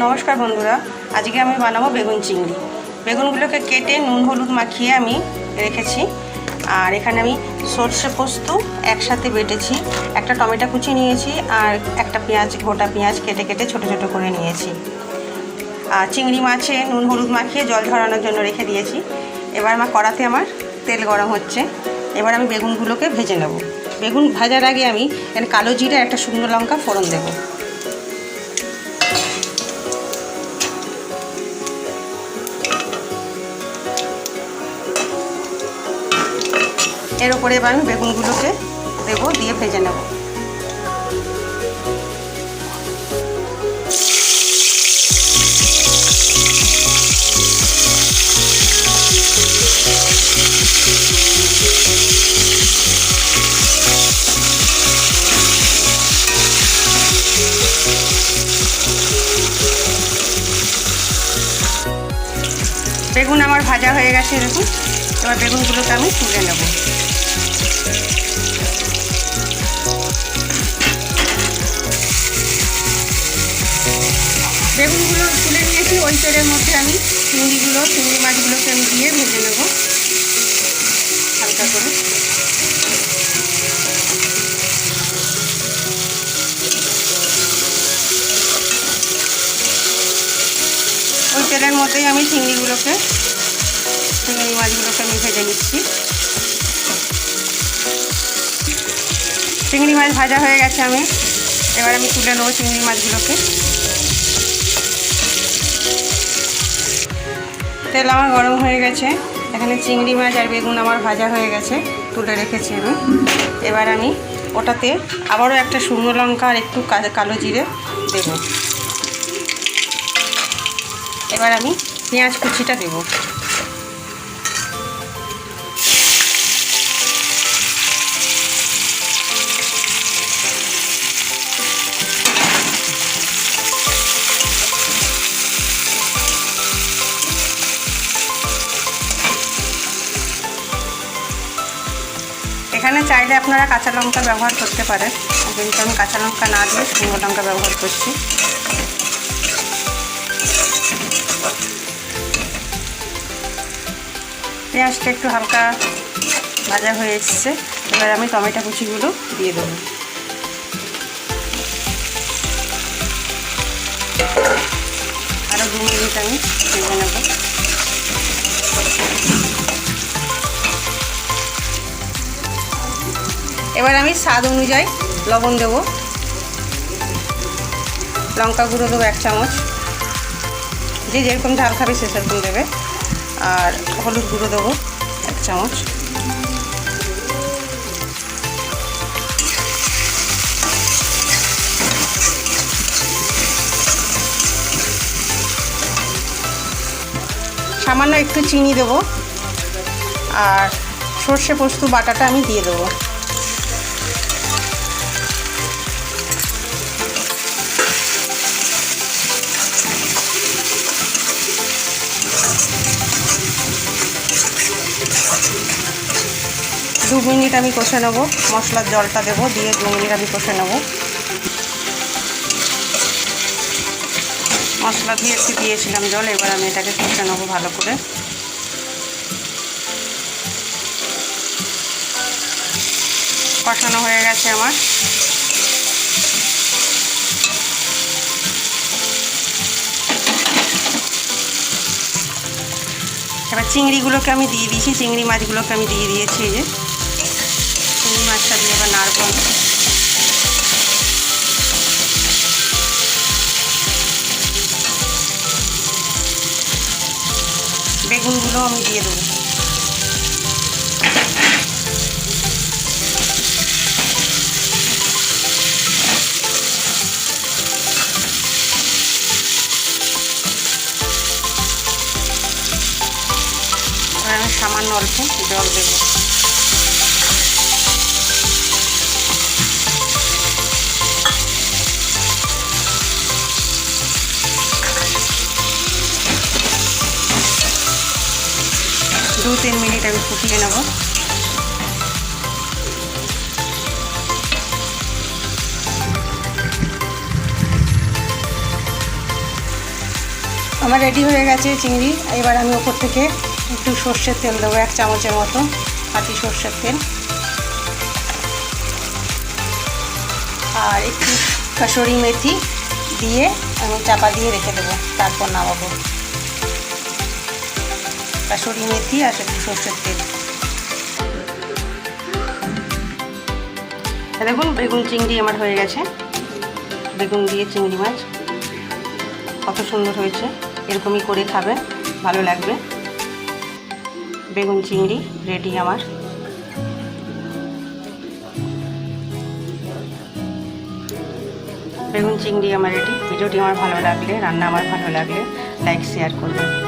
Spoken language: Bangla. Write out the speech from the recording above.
নমস্কার বন্ধুরা, আজকে আমি বানাবো বেগুন চিংড়ি। বেগুনগুলোকে কেটে নুন হলুদ মাখিয়ে আমি রেখেছি। আর এখানে আমি সর্ষে পোস্ত একসাথে বেটেছি, একটা টমেটো কুচি নিয়েছি, আর একটা পেঁয়াজ, গোটা পেঁয়াজ কেটে কেটে ছোটো ছোটো করে নিয়েছি। আর চিংড়ি মাছে নুন হলুদ মাখিয়ে জল ঝরানোর জন্য রেখে দিয়েছি। এবার আমার কড়াতে আমার তেল গরম হচ্ছে। এবার আমি বেগুনগুলোকে ভেজে নেব। বেগুন ভাজার আগে আমি এখানে কালো জিরা, একটা শুকনো লঙ্কা ফোড়ন দেবো। এর উপরে এবার আমি বেগুনগুলোকে দেবো, দিয়ে ভেজে নেব। বেগুন আমার ভাজা হয়ে গেছে এরকম। এবার বেগুনগুলোকে আমি তুলে নেব। বেগুনগুলো তুলে নিয়েছি। ওই তেলের মধ্যে আমি চিংড়ি মাছগুলোকে আমি দিয়ে ভেজে নেব হালকা করে। ওই তেলের মধ্যেই আমি চিংড়ি মাছগুলোকে আমি ভেজে নিচ্ছি। চিংড়ি মাছ ভাজা হয়ে গেছে। এবার আমি তুলে নেবো চিংড়ি মাছগুলোকে। তেল আমার গরম হয়ে গেছে। এখানে চিংড়ি মাছ আর বেগুন আমার ভাজা হয়ে গেছে, তুলে রেখেছি আমি। এবার আমি ওটাতে আবারও একটা শুকনো লঙ্কা আর একটু কালো জিরে দেব। এবার আমি পেঁয়াজ কুচিটা দেব। এখানে চাইলে আপনারা কাঁচা লঙ্কা ব্যবহার করতে পারেন, কিন্তু আমি কাঁচা লঙ্কা না দিয়ে শুকনো লঙ্কা ব্যবহার করছি। পেঁয়াজটা একটু হালকা ভাজা হয়ে এসছে। এবার আমি টমেটো কুচিগুলো দিয়ে দেবো। আরও 2 মিনিট আমি ভেজে নেব। এবার আমি স্বাদ অনুযায়ী লবণ দেব, লঙ্কা গুঁড়ো দেবো 1 চামচ, যে যেরকম ঝাল খাবে সে সেরকম দেবে, আর হলুদ গুঁড়ো দেবো 1 চামচ। সামান্য একটু চিনি দেবো, আর সর্ষে পোস্ত বাটাটা আমি দিয়ে দেবো। দু মিনিট আমি কষে নেবো। মশলার জলটা দেবো, দিয়ে 2 মিনিট আমি কষে নেব। মশলা দিয়েছিলাম জল। এবার আমি এটাকে কষে নেবো ভালো করে। কষানো হয়ে গেছে আমার। এবার চিংড়িগুলোকে আমি দিয়ে দিয়েছি, চিংড়ি মাছগুলোকে আমি দিয়ে দিয়েছি। এই যে চিংড়ি মাছটা দিয়ে এবার নাড়ব। বেগুনগুলো আমি দিয়ে দেবো। আমি সামান্য অল্প জল দেব। দু 3 মিনিট আমি ফুটিয়ে নেব। আমার রেডি হয়ে গেছে চিংড়ি। এবার আমি ওপর থেকে একটু সর্ষের তেল দেবো, 1 চামচের মতো খাঁটি সর্ষের তেল, আর একটু কাসুরি মেথি দিয়ে আমি চাপা দিয়ে রেখে দেবো, তারপর নামাবো। কাসুরি মেথি আর একটু সর্ষের তেল। দেখুন বেগুন চিংড়ি আমার হয়ে গেছে। বেগুন দিয়ে চিংড়ি মাছ কত সুন্দর হয়েছে, এরকমই করে খাবে, ভালো লাগবে। বেগুন চিংড়ি রেডি আমার। বেগুন চিংড়ি আমার রেডি। ভিডিওটি আমার ভালো লাগলে, রান্না আমার ভালো লাগলে লাইক শেয়ার করবেন।